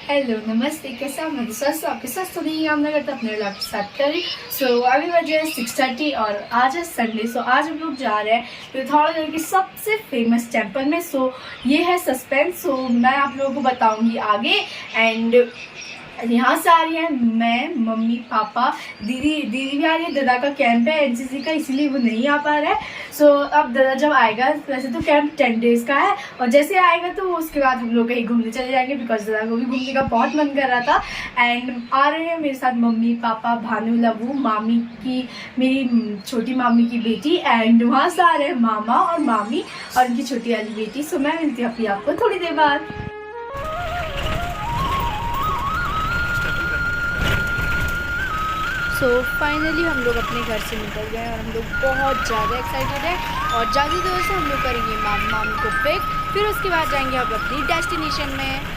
Hello नमस्ते, कैसे आप? मैं स्वस्थ आपके साथ तो नहीं कामना करता अपने व्लॉग के साथ करें। अभी बजे 6:30 और आज है संडे। आज हम लोग जा रहे हैं पिथौरागढ़ की सबसे फेमस टेम्पल में। ये है सस्पेंस। मैं आप लोगों को बताऊंगी आगे। एंड यहाँ से आ रही है मैं, मम्मी, पापा, दीदी भी आ रही है। दादा का कैंप है एनसीसी का, इसीलिए वो नहीं आ पा रहा है। अब दादा जब आएगा, वैसे तो कैंप 10 डेज का है, और जैसे आएगा तो उसके बाद हम लोग कहीं घूमने चले जाएंगे, बिकॉज दादा को भी घूमने का बहुत मन कर रहा था। एंड आ रहे हैं मेरे साथ मम्मी, पापा, भानु, लवू, मामी की, मेरी छोटी मामी की बेटी, एंड वहाँ से आ रहे हैं मामा और मामी और उनकी छोटी वाली बेटी। मैं मिलती हूँ अपनी आपको थोड़ी देर बाद। फाइनली हम लोग अपने घर से निकल गए और हम लोग बहुत ज़्यादा एक्साइटेड हैं और ज़्यादा देर से हम लोग करेंगे मामी को पिक, फिर उसके बाद जाएंगे हम अपनी डेस्टिनेशन में।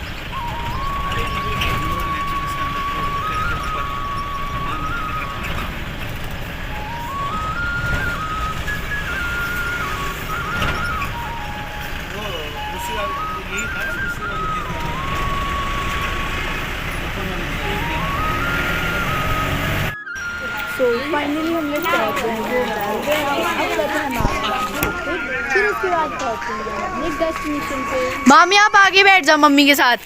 फाइनली हम लोग फिर उसके बाद पहुँचेंगे अपने डेस्टिनेशन पे। मामी आप आगे बैठ जाओ मम्मी के साथ।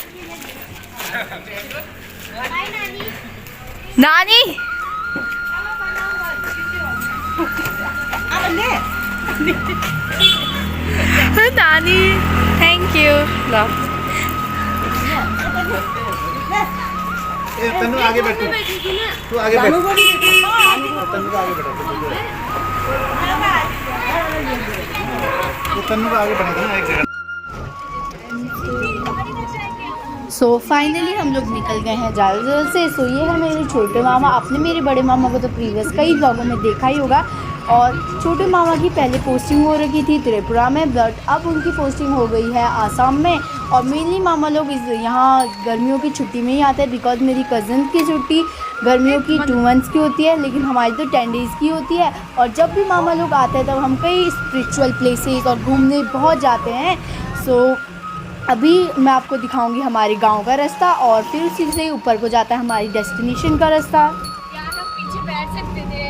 नानी नानी थैंक यू। तन्नू आगे बैठो, तू आगे बैठ, तन्नू को आगे बैठा, तन्नू को आगे बैठा ना एक जगह। फाइनली हम लोग निकल गए हैं ज़्यादा से। ये है मेरे छोटे मामा। आपने मेरे बड़े मामा को तो प्रीवियस कई ब्लॉगों में देखा ही होगा। और छोटे मामा की पहले पोस्टिंग हो रखी थी त्रिपुरा में, बट अब उनकी पोस्टिंग हो गई है आसाम में। और मेनली मामा लोग यहाँ गर्मियों की छुट्टी में ही आते हैं, बिकॉज मेरी कज़न की छुट्टी गर्मियों की 2 मंथ्स की होती है, लेकिन हमारी तो 10 डेज़ की होती है। और जब भी मामा लोग आते हैं तब हम कई स्पिरिचुअल प्लेसेस और घूमने बहुत जाते हैं। अभी मैं आपको दिखाऊंगी हमारे गांव का रास्ता, और फिर उसी से ऊपर को जाता है हमारी डेस्टिनेशन का रास्ता। यार हम पीछे बैठ सकते थे,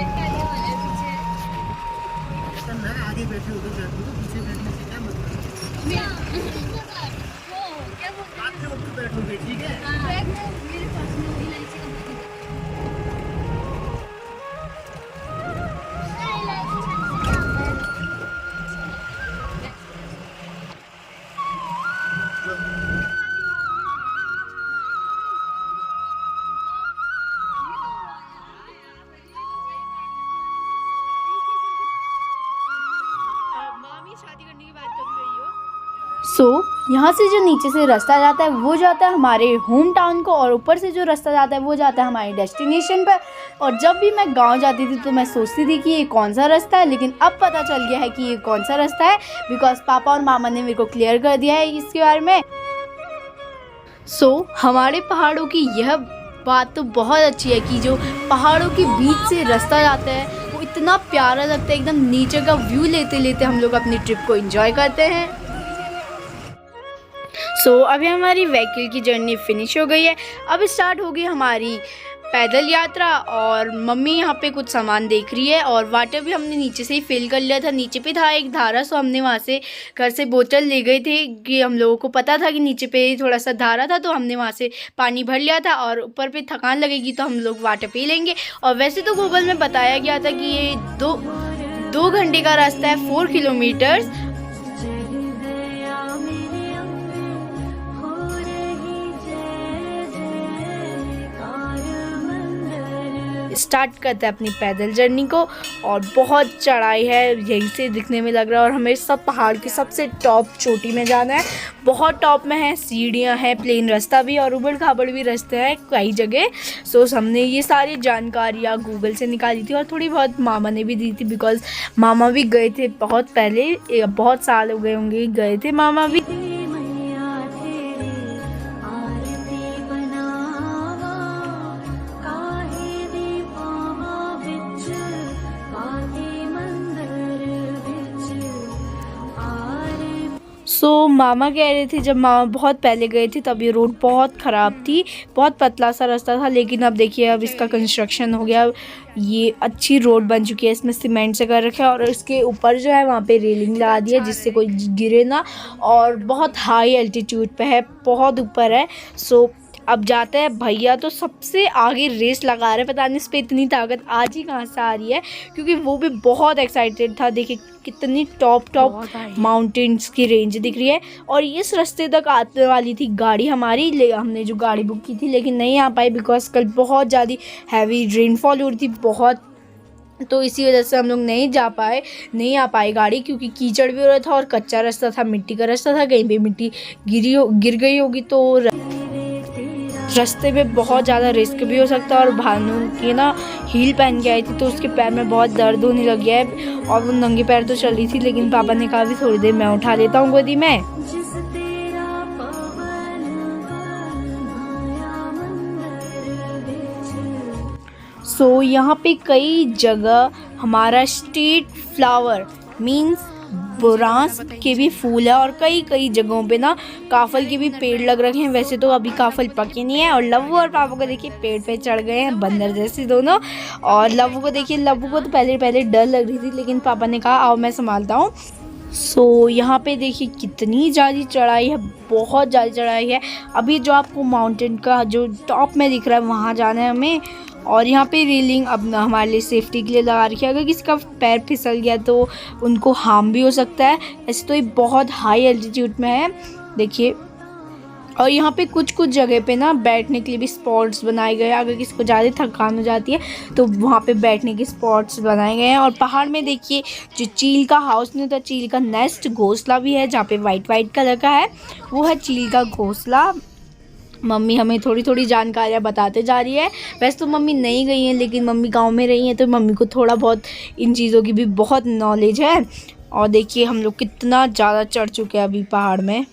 आगे बैठे हो तो पीछे बैठने से क्या मतलब? बैठोगे ठीक है। यहाँ से जो नीचे से रास्ता जाता है वो जाता है हमारे होम टाउन को, और ऊपर से जो रास्ता जाता है वो जाता है हमारी डेस्टिनेशन पर। और जब भी मैं गांव जाती थी तो मैं सोचती थी कि ये कौन सा रास्ता है, लेकिन अब पता चल गया है कि ये कौन सा रास्ता है, बिकॉज पापा और मामा ने मेरे को क्लियर कर दिया है इसके बारे में। हमारे पहाड़ों की यह बात तो बहुत अच्छी है कि जो पहाड़ों के बीच से रास्ता जाता है वो इतना प्यारा लगता है। एकदम नेचर का व्यू लेते लेते हम लोग अपनी ट्रिप को एंजॉय करते हैं। अभी हमारी व्हीकल की जर्नी फिनिश हो गई है। अब स्टार्ट होगी हमारी पैदल यात्रा, और मम्मी यहाँ पे कुछ सामान देख रही है। और वाटर भी हमने नीचे से ही फिल कर लिया था, नीचे पे था एक धारा, हमने वहाँ से घर से बोतल ले गए थे कि हम लोगों को पता था कि नीचे पे थोड़ा सा धारा था, तो हमने वहाँ से पानी भर लिया था। और ऊपर पे थकान लगेगी तो हम लोग वाटर पी लेंगे। और वैसे तो गूगल में बताया गया था कि ये 2 घंटे का रास्ता है, 4 किलोमीटर्स। स्टार्ट करते हैं अपनी पैदल जर्नी को, और बहुत चढ़ाई है, यहीं से दिखने में लग रहा है। और हमें सब पहाड़ की सबसे टॉप चोटी में जाना है, बहुत टॉप में है, सीढ़ियाँ हैं, प्लेन रास्ता भी और उबड़ खाबड़ भी रास्ते हैं कई जगह। हमने ये सारी जानकारियाँ गूगल से निकाली थी और थोड़ी बहुत मामा ने भी दी थी, बिकॉज मामा भी गए थे बहुत पहले, बहुत साल हो गए होंगे गए थे मामा भी। मामा कह रहे थे जब मामा बहुत पहले गए थे तब ये रोड बहुत ख़राब थी, बहुत पतला सा रास्ता था, लेकिन अब देखिए अब इसका कंस्ट्रक्शन हो गया, ये अच्छी रोड बन चुकी है, इसमें सीमेंट से कर रखा है और इसके ऊपर जो है वहाँ पे रेलिंग लगा दी है जिससे कोई गिरे ना, और बहुत हाई एल्टीट्यूड पे है, बहुत ऊपर है। अब जाते हैं, भैया तो सबसे आगे रेस लगा रहे हैं, पता नहीं इस पर इतनी ताकत आज ही कहाँ से आ रही है, क्योंकि वो भी बहुत एक्साइटेड था। देखिए कितनी टॉप माउंटेन्स की रेंज दिख रही है, और इस रास्ते तक आने वाली थी गाड़ी हमारी, हमने जो गाड़ी बुक की थी, लेकिन नहीं आ पाई बिकॉज कल बहुत ज़्यादा हैवी रेनफॉल हो रही थी बहुत, तो इसी वजह से हम लोग नहीं आ पाए गाड़ी, क्योंकि कीचड़ भी हो रहा था और कच्चा रास्ता था, मिट्टी का रास्ता था, कहीं पे मिट्टी गिर गई होगी तो रास्ते में बहुत ज़्यादा रिस्क भी हो सकता है। और भानु की ना हील पहन के आई थी तो उसके पैर में बहुत दर्द होने लग गया है, और वो नंगे पैर तो चल रही थी, लेकिन पापा ने कहा भी थोड़ी देर मैं उठा लेता हूँ गोदी में। यहाँ पे कई जगह हमारा स्ट्रीट फ्लावर मीन्स बुरांस के भी फूल है, और कई जगहों पे ना काफल के भी पेड़ लग रखे हैं। वैसे तो अभी काफल पके नहीं है, और लव्वू और पापा को देखिए पेड़ पे चढ़ गए हैं, बंदर जैसे दोनों। और लव्वू को देखिए, लव्वू को तो पहले डर लग रही थी, लेकिन पापा ने कहा आओ मैं संभालता हूँ। यहाँ पे देखिए कितनी ज़्यादा चढ़ाई है, बहुत ज़्यादा चढ़ाई है। अभी जो आपको माउंटेन का जो टॉप में दिख रहा है वहाँ जाना है हमें, और यहाँ पे रेलिंग अब हमारे लिए सेफ्टी के लिए लगा रखी है, अगर किसी का पैर फिसल गया तो उनको हार्म भी हो सकता है। ऐसे तो ये बहुत हाई एल्टीट्यूड में है देखिए, और यहाँ पे कुछ जगह पे ना बैठने के लिए भी स्पॉट्स बनाए गए हैं, अगर किसी को ज़्यादा थकान हो जाती है तो वहाँ पे बैठने के स्पॉट्स बनाए गए हैं। और पहाड़ में देखिए जो चील का हाउस नहीं होता, चील का नेस्ट घोंसला भी है, जहाँ पे वाइट कलर का है, वो है चील का घोंसला। मम्मी हमें थोड़ी जानकारियाँ बताते जा रही है। वैसे तो मम्मी नहीं गई हैं, लेकिन मम्मी गांव में रही हैं तो मम्मी को थोड़ा बहुत इन चीज़ों की भी बहुत नॉलेज है। और देखिए हम लोग कितना ज़्यादा चढ़ चुके हैं अभी पहाड़ में।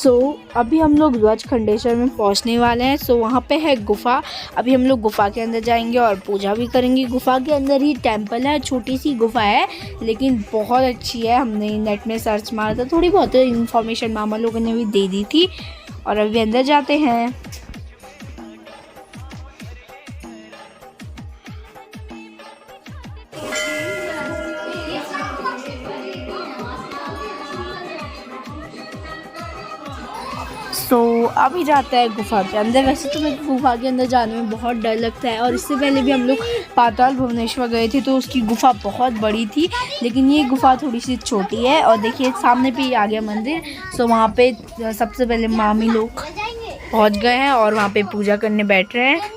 अभी हम लोग ध्वज खंडेश्वर में पहुंचने वाले हैं। वहाँ पे है गुफ़ा। अभी हम लोग गुफ़ा के अंदर जाएंगे और पूजा भी करेंगे। गुफ़ा के अंदर ही टेंपल है, छोटी सी गुफ़ा है लेकिन बहुत अच्छी है। हमने नेट में सर्च मारा था, थोड़ी बहुत इन्फॉर्मेशन मामा लोगों ने भी दे दी थी और अभी अंदर जाते हैं। अभी जाता है गुफ़ा के अंदर। वैसे तो मेरे गुफ़ा के अंदर जाने में बहुत डर लगता है और इससे पहले भी हम लोग पाताल भुवनेश्वर गए थे तो उसकी गुफ़ा बहुत बड़ी थी, लेकिन ये गुफ़ा थोड़ी सी छोटी है। और देखिए सामने पे ही आ गया मंदिर। वहाँ पे सबसे पहले मामी लोग पहुँच गए हैं और वहाँ पे पूजा करने बैठ रहे हैं।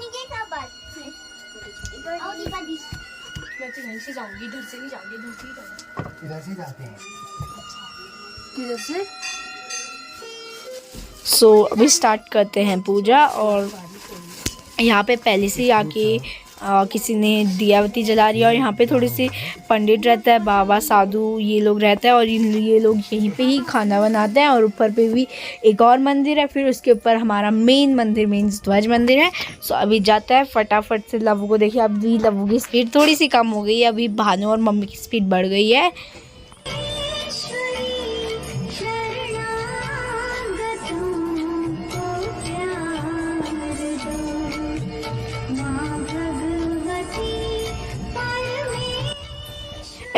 अभी स्टार्ट करते हैं पूजा। और यहाँ पे पहले से आके किसी ने दियावती जला रही है और यहाँ पे थोड़ी सी पंडित रहता है, बाबा साधु ये लोग रहता है और ये लोग यहीं पे ही खाना बनाते हैं। और ऊपर पे भी एक और मंदिर है, फिर उसके ऊपर हमारा मेन मंदिर मीन्स ध्वज मंदिर है। अभी जाता है फटाफट से। लवू को देखिए, अभी लवू की स्पीड थोड़ी सी कम हो गई है, अभी भानु और मम्मी की स्पीड बढ़ गई है।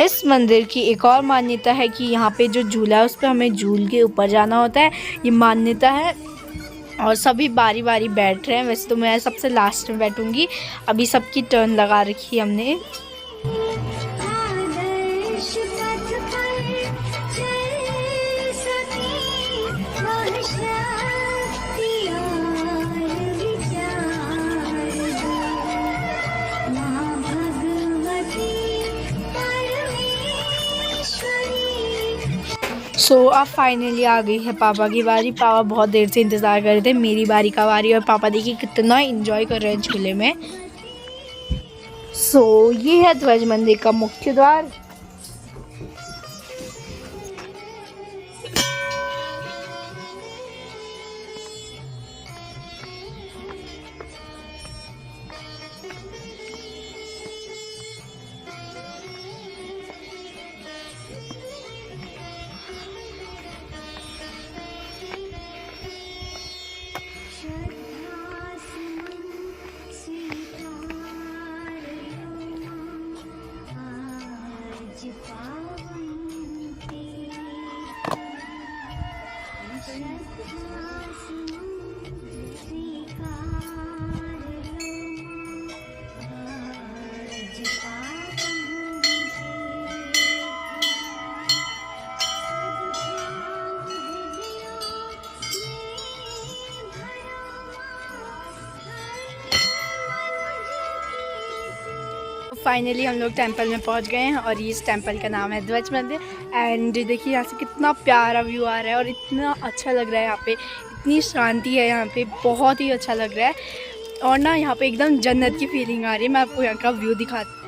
इस मंदिर की एक और मान्यता है कि यहाँ पे जो झूला है उस पर हमें झूल के ऊपर जाना होता है, ये मान्यता है। और सभी बारी बारी बैठ रहे हैं। वैसे तो मैं सबसे लास्ट में बैठूंगी। अभी सबकी टर्न लगा रखी है हमने। अब फाइनली आ गई है पापा की बारी। पापा बहुत देर से इंतज़ार कर रहे थे मेरी बारी का बारी, और पापा देखिए कितना एंजॉय कर रहे हैं झूले में। ये है ध्वज मंदिर का मुख्य द्वार। फाइनली हम लोग टेंपल में पहुंच गए हैं और इस टेंपल का नाम है ध्वज मंदिर। एंड देखिए यहाँ से कितना प्यारा व्यू आ रहा है और इतना अच्छा लग रहा है। यहाँ पे इतनी शांति है, यहाँ पे बहुत ही अच्छा लग रहा है। और ना यहाँ पे एकदम जन्नत की फीलिंग आ रही है। मैं आपको यहाँ का व्यू दिखाती हूँ।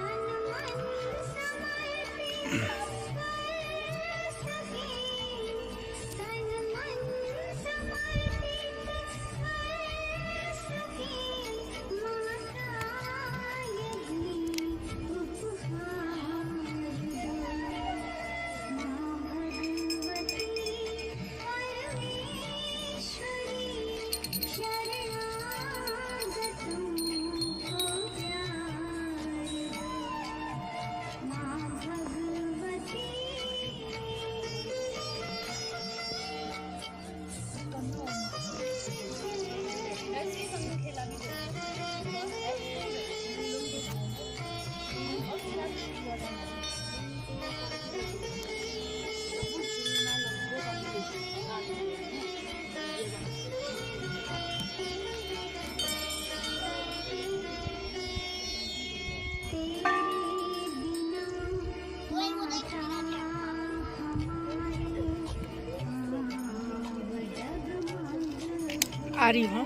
आ रही हूँ।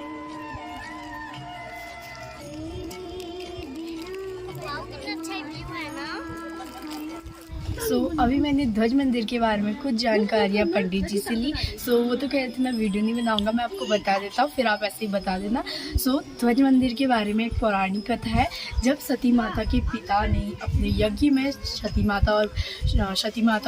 सो अभी मैंने ध्वज मंदिर के बारे में कुछ जानकारियाँ पंडित जी से ली। सो वो तो कह रहे थे मैं वीडियो नहीं बनाऊंगा, मैं आपको बता देता हूँ, फिर आप ऐसे ही बता देना। सो ध्वज मंदिर के बारे में एक पौराणिक कथा है। जब सती माता के पिता ने अपने यज्ञ में सती माता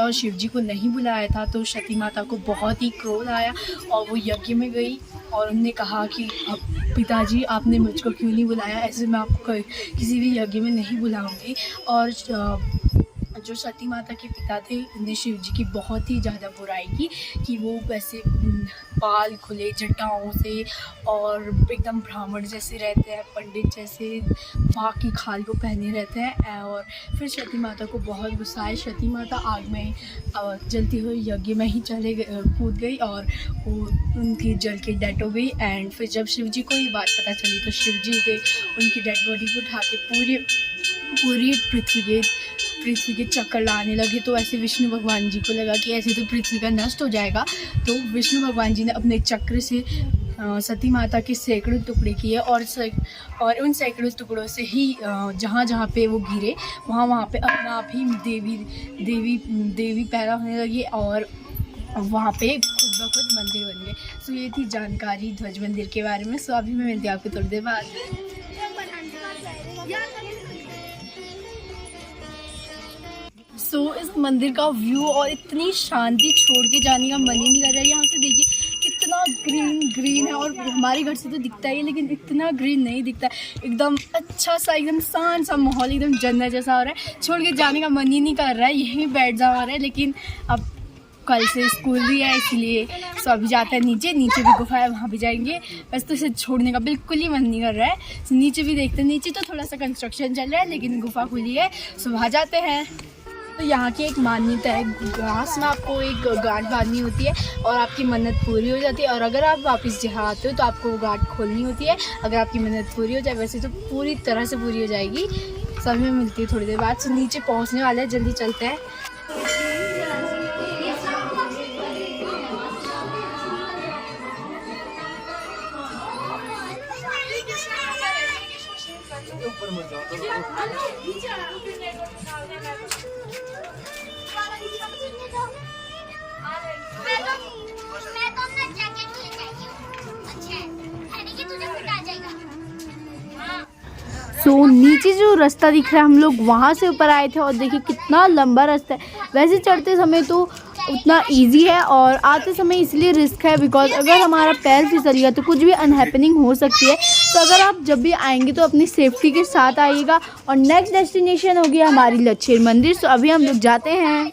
और शिव जी को नहीं बुलाया था, तो सती माता को बहुत ही क्रोध आया और वो यज्ञ में गई और उनने कहा कि अब पिताजी आपने मुझको क्यों नहीं बुलाया, ऐसे मैं आपको किसी भी यज्ञ में नहीं बुलाऊंगी। और जो सती माता के पिता थे उन्हें शिव जी की बहुत ही ज़्यादा बुराई की कि वो वैसे बाल खुले जटाओं से और एकदम ब्राह्मण जैसे रहते हैं, पंडित जैसे बाघ की खाल को पहने रहते हैं। और फिर सती माता को बहुत गुस्सा आया। सती माता आग में जलती हुई यज्ञ में ही कूद गई और वो उनकी जल के डेड हो गई। एंड फिर जब शिव जी को ये बात पता चली तो शिव जी ने उनकी डेड बॉडी को उठा के पूरी पृथ्वी के चक्कर लाने लगे। तो ऐसे विष्णु भगवान जी को लगा कि ऐसे तो पृथ्वी का नष्ट हो जाएगा, तो विष्णु भगवान जी ने अपने चक्र से सती माता के सैकड़ों टुकड़े किए और उन सैकड़ों टुकड़ों से ही जहाँ जहाँ पे वो गिरे वहाँ पे अपना आप ही देवी पैदा होने लगी और वहाँ पे खुद ब खुद मंदिर बन गए। सो ये थी जानकारी ध्वज मंदिर के बारे में। सो अभी मैं मिलती हूँ आपको थोड़ी देर बाद। सो इस मंदिर का व्यू और इतनी शांति छोड़ के जाने का मन ही नहीं कर रहा है। यहाँ से देखिए कितना ग्रीन है और हमारे घर से तो दिखता है लेकिन इतना ग्रीन नहीं दिखता है। एकदम अच्छा सा एकदम शांत सा माहौल, एकदम जन्नत जैसा हो रहा है। छोड़ के जाने का मन ही नहीं कर रहा है, यहीं बैठ जा रहा है। लेकिन अब कल से स्कूल भी है इसलिए सो अभी जाता है नीचे भी गुफा है, वहाँ भी जाएंगे। वैसे तो इसे छोड़ने का बिल्कुल ही मन नहीं कर रहा है। सो नीचे भी देखते हैं, नीचे तो थोड़ा सा कंस्ट्रक्शन चल रहा है लेकिन गुफा खुली है, सो वहाँ जाते हैं। तो यहाँ की एक मान्यता है, घास में आपको एक गांठ बांधनी होती है और आपकी मन्नत पूरी हो जाती है। और अगर आप वापस जहाँ आते हो तो आपको वो गांठ खोलनी होती है। अगर आपकी मन्नत पूरी हो जाए, वैसे तो पूरी तरह से पूरी हो जाएगी। सभी में मिलती है थोड़ी देर बाद। तो नीचे पहुँचने वाले हैं, जल्दी चलते हैं। मैं तो अपना जैकेट लेके आई हूँ। अच्छा है, पहने के तुझे फिट आ जाएगा। सो नीचे जो रास्ता दिख रहा है, हम लोग वहाँ से ऊपर आए थे और देखिए कितना लंबा रास्ता है। वैसे चढ़ते समय तो उतना इजी है और आते समय इसलिए रिस्क है बिकॉज अगर हमारा पैर फिसल गया तो कुछ भी अनहैपनिंग हो सकती है। तो अगर आप जब भी आएंगे तो अपनी सेफ्टी के साथ आइएगा। और नेक्स्ट डेस्टिनेशन होगी हमारी लच्छेर मंदिर। सो अभी हम लोग जाते हैं।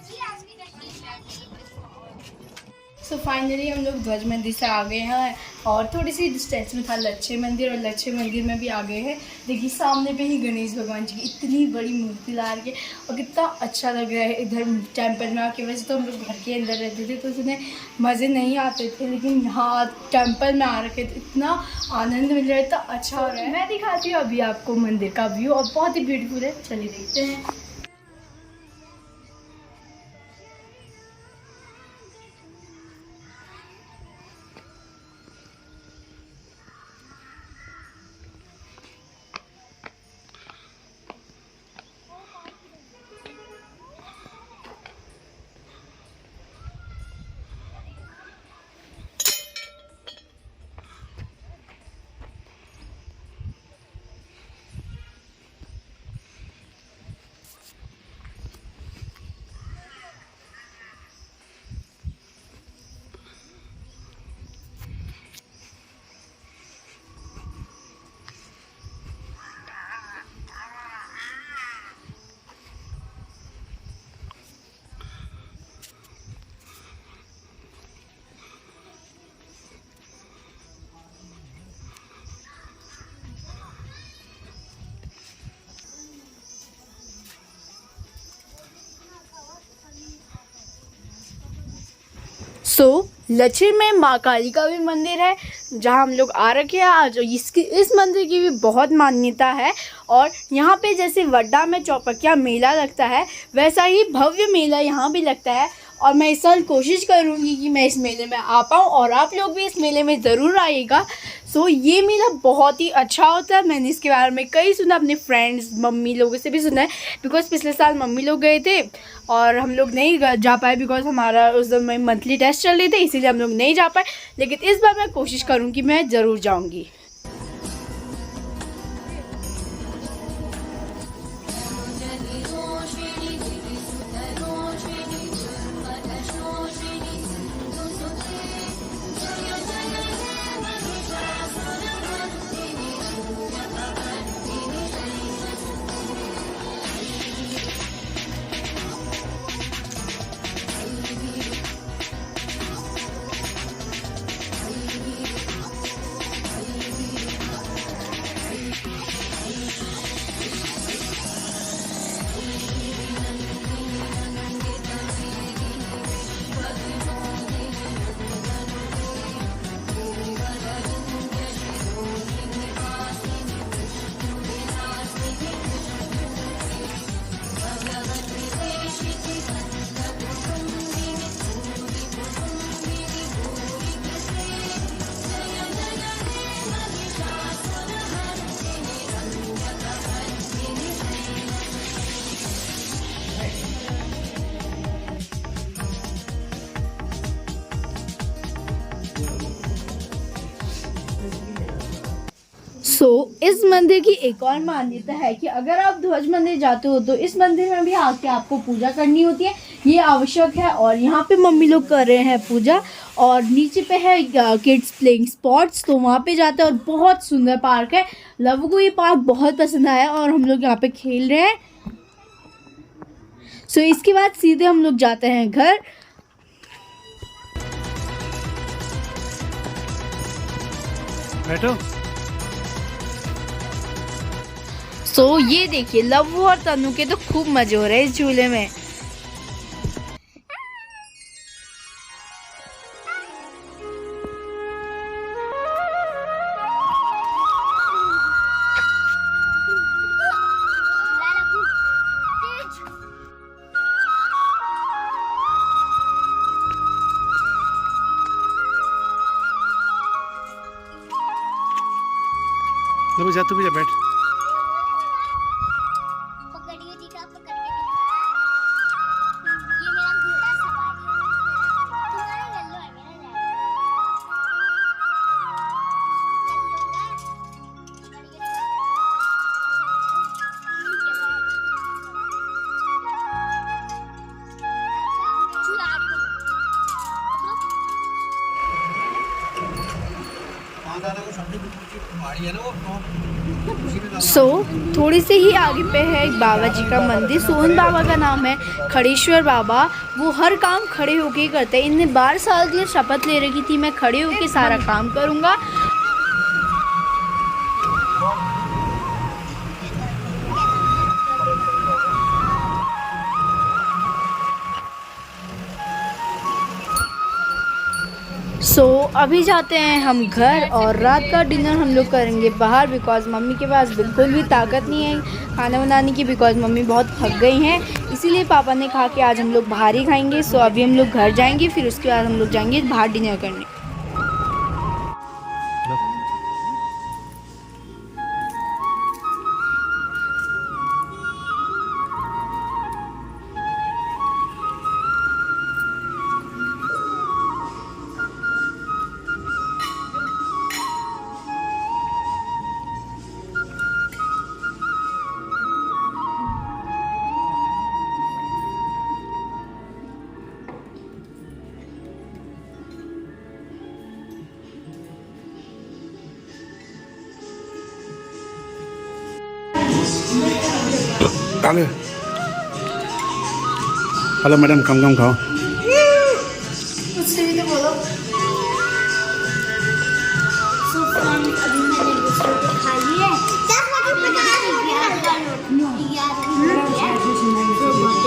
सो फाइनली हम लोग ध्वज मंदिर से आ गए हैं और थोड़ी सी डिस्टेंस में था लच्छेर मंदिर और लच्छेर मंदिर में भी आ गए हैं। देखिए सामने पे ही गणेश भगवान जी की इतनी बड़ी मूर्ति ला रही है और कितना अच्छा लग रहा है इधर टेंपल में आके। वैसे तो हम लोग घर के अंदर रहते थे तो उसमें मज़े नहीं आते थे, लेकिन यहाँ टेंपल में आ रखे तो इतना आनंद मिल रहा है, इतना अच्छा हो रहा है। मैं दिखाती हूँ अभी आपको मंदिर का व्यू और बहुत ही ब्यूटीफुल है, चलिए देखते हैं। सो लच्छेर में माँ काली का भी मंदिर है जहाँ हम लोग आ रखे हैं आज। इस मंदिर की भी बहुत मान्यता है और यहाँ पे जैसे वड्डा में चौपकिया मेला लगता है वैसा ही भव्य मेला यहाँ भी लगता है। और मैं इस साल कोशिश करूँगी कि मैं इस मेले में आ पाऊँ और आप लोग भी इस मेले में ज़रूर आइएगा। सो ये मेला बहुत ही अच्छा होता है। मैंने इसके बारे में कई सुना, अपने फ्रेंड्स मम्मी लोगों से भी सुना है। बिकॉज पिछले साल मम्मी लोग गए थे और हम लोग नहीं जा पाए बिकॉज हमारा उस दिन मंथली टेस्ट चल रहे थे, इसीलिए हम लोग नहीं जा पाए। लेकिन इस बार मैं कोशिश करूँगी, मैं ज़रूर जाऊँगी। इस मंदिर की एक और मान्यता है कि अगर आप ध्वज मंदिर जाते हो तो इस मंदिर में भी आके आपको पूजा करनी होती है, ये आवश्यक है। और यहाँ पे मम्मी लोग कर रहे हैं पूजा और नीचे पे है किड्स प्लेइंग स्पॉट्स, तो वहाँ पे जाते हैं और बहुत सुंदर पार्क है। लव को ये पार्क बहुत पसंद आया और हम लोग यहाँ पे खेल रहे हैं। सो इसके बाद सीधे हम लोग जाते हैं घर। बैठो। सो ये देखिए लव और तनु के तो खूब मजे हो रहे हैं इस झूले में। जा तू भी जा, बैठ। पकड़िए जी का, पकड़ के दिखा। ये मेरा घोड़ा सवारी है। तुम्हारा येलो है, मेरा रेड है। चल लूंगा। पकड़ के दिखा। छुड़ा रही हूँ। सो थोड़ी से ही आगे पे है एक बाबा जी का मंदिर। सो उन बाबा का नाम है खड़ेश्वर बाबा। वो हर काम खड़े होके ही करते हैं। इनने 12 साल के लिए शपथ ले रखी थी, मैं खड़े होके सारा काम करूँगा। सो अभी जाते हैं हम घर और रात का डिनर हम लोग करेंगे बाहर बिकॉज मम्मी के पास बिल्कुल भी ताकत नहीं है खाना बनाने की, बिकॉज मम्मी बहुत थक गई हैं। इसीलिए पापा ने कहा कि आज हम लोग बाहर ही खाएंगे। सो अभी हम लोग घर जाएंगे, फिर उसके बाद हम लोग जाएंगे बाहर डिनर करने। हेलो मैडम, कम कम खाओ। उससे भी तो बोलो।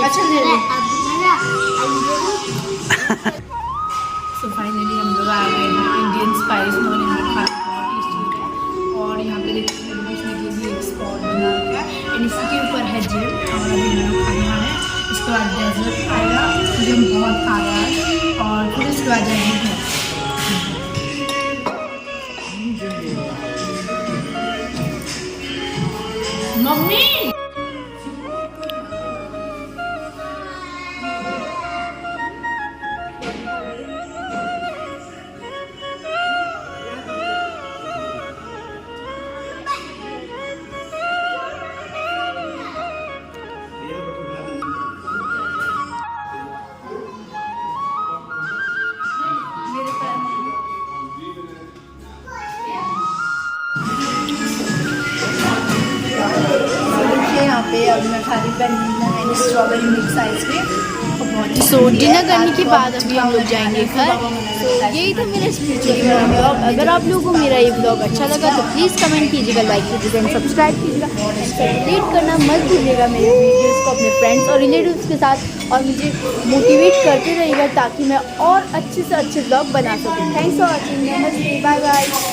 अच्छा ले लो। सो फाइनली हम लोग आ गए हैं इंडियन स्पाइस मॉल। यहाँ खाना बहुत टेस्टी होता है और यहाँ पे देखिए भी एक स्पॉट बना हुआ है एंड इसी के ऊपर है जिम। और अभी हम लोग खाना है, इसके बाद डेजर्ट आएगा, जिम बहुत खा रहा है और फिर उसके बाद जाएंगे घर। पे अब मैं खा रही वनीला स्ट्रॉबेरी मिक्स आइसक्रीम। सो डिनर करने के बाद अभी हम लोग जाएंगे घर। तो यही था मेरा स्पिरिचुअली वाला ब्लॉग। अगर आप लोगों को मेरा ये ब्लॉग अच्छा लगा तो प्लीज़ कमेंट कीजिएगा, लाइक कीजिएगा एंड सब्सक्राइब कीजिएगा। रिलेट करना मत भूलिएगा मेरे वीडियोज़ को अपने फ्रेंड्स और रिलेटिव्स के साथ, और मुझे मोटिवेट करते रहिएगा ताकि मैं और अच्छे से अच्छे ब्लॉग बना सकूँ। थैंक्स फॉर वॉचिंग, नमस्ते, बाय बाय।